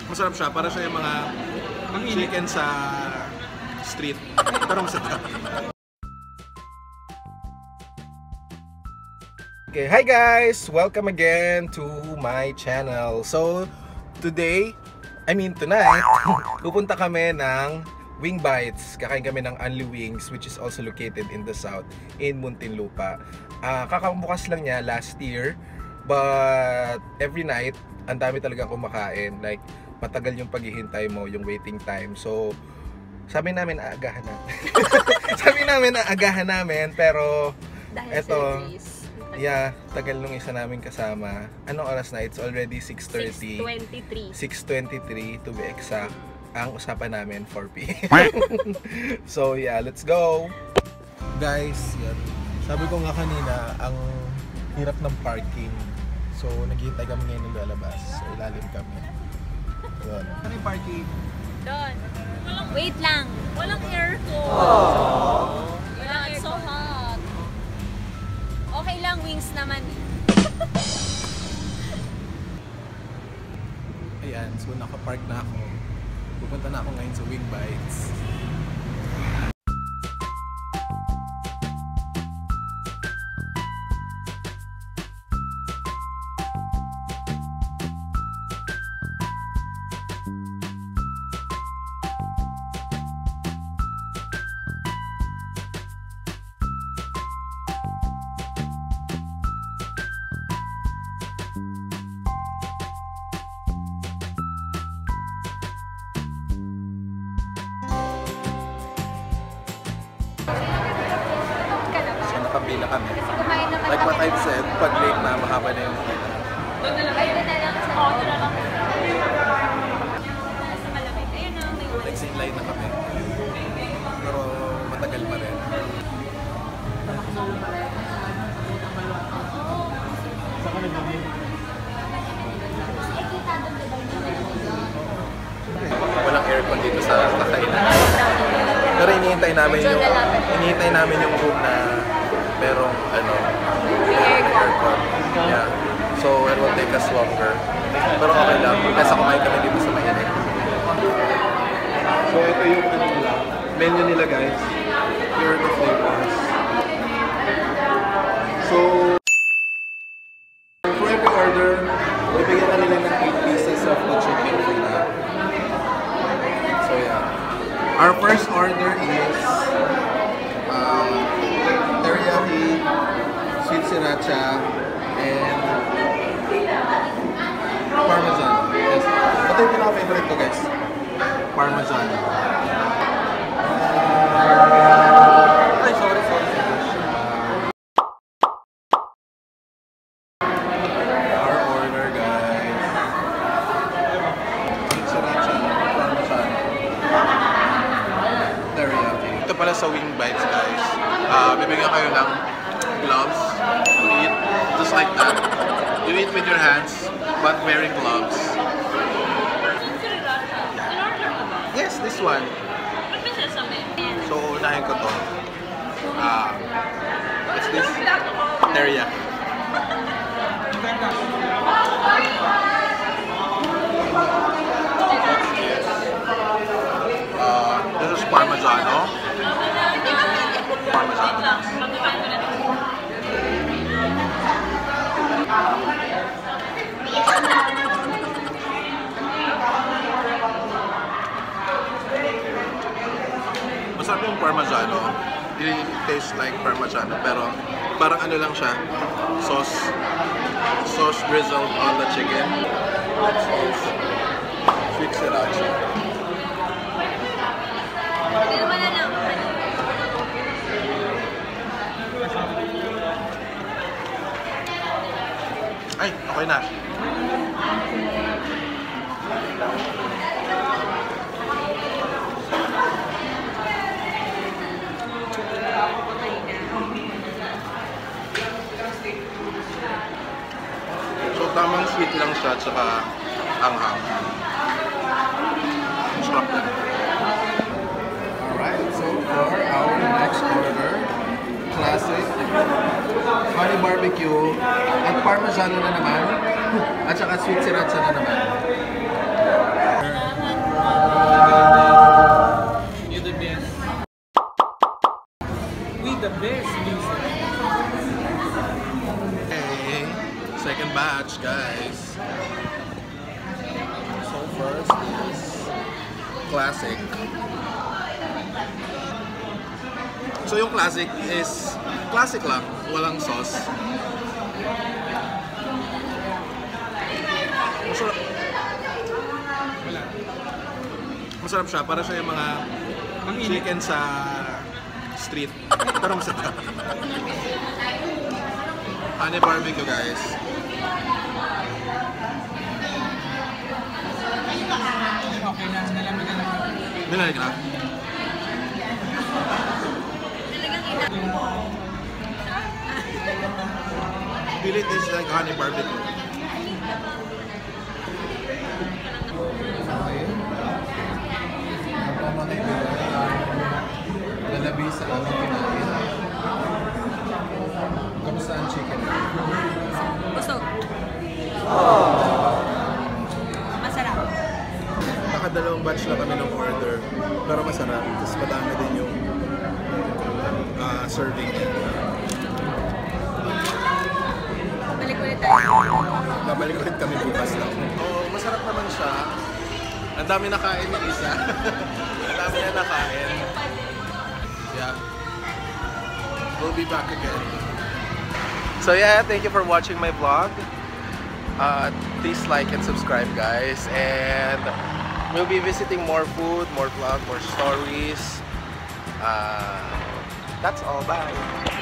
Masarap siya, para siya yung mga chicken sa street. Pero masarap. Okay, hi guys! Welcome again to my channel. So, tonight, pupunta kami ng Wing Bites. Kakain kami ng Unli Wings, which is also located in the south, in Muntinlupa. Kakabukas lang niya last year, but every night, ang dami talaga kumakain. Like, matagal yung paghihintay mo, yung waiting time. So, sabi namin aagahan namin, pero eto, yeah, tagal nung isa namin kasama. Anong oras na? It's already 6:30. 6:23 to be exact. Ang usapan namin 4 p.m. So yeah, let's go! Guys, yan. Sabi ko nga kanina, ang hirap ng parking. So naghihintay kami ngayon ng lalabas. So ilalim kami. Yun. Ano yung parking? Doon. Wait lang. Walang aircon. Yeah, it's so hot. Okay lang, wings naman. Ayan, so nakapark na ako. Pupunta na ako ngayon sa Wing Bites. Nakapila kami. Like what I've said, pag late na, mahaba na yung pila. Exit line na kami. Pero matagal pa rin. Walang aircon dito sa kakainan. Pero hinihintay namin yung room na merong aircon. Yeah. So it will take us longer. Pero okay lang. Kasi kumain kami dito sa mainit. So ito yung menu nila guys. Here are the flavors. So for every order, bibigyan ka nila ng 8 pieces of the chicken fila. So yeah. Our first order is teriyaki, sweet sriracha, and parmesan. Yes. Ito yung pinaka-favorite ko guys. Parmesan. Ay, sorry. Our order guys. Sweet sriracha, parmesan, teriyaki. Ito pala sa Wing Bites guys. Bibigyan kayo ng gloves to eat, just like that. You eat with your hands, but wearing gloves. Yes, this one. So, unahin ko to. What's this? Teriyaki. This is Parmesano. Masarap yung Parmesano. It tastes like Parmesano, pero parang ano lang siya, sauce drizzled on the chicken. Let's use sweet sriracha. Ay, okay na. So, tamang sweet lang siya, tsaka anghang. Sarap din. Alright, so for our next order, classic honey barbecue at parmesano na naman at saka sweet sriracha na naman. classic. So yung classic is classic lang, walang sauce. Masarap. Masarap siya, para siya yung mga chicken sa street. Pero masarap. Honey barbecue, guys. Okay na, nalaman na lang. Nilalig na? Feel it is like honey barbecue. Lalabi sa aming kinain. Kamusta ang chicken? Busog. Masarap. Nakadalawang batch na kami ng order. Pero masarap. Tapos madami din yung serving niya. Balik ulit tayo. Babalik ulit kami bukas lang. Oo, masarap naman siya. Ang dami nakain ni Isa. Ang dami na nakain. Yeah. We'll be back again. So yeah, thank you for watching my vlog. Please like and subscribe, guys. And we'll be visiting more food, more vlog, more stories. That's all. Bye.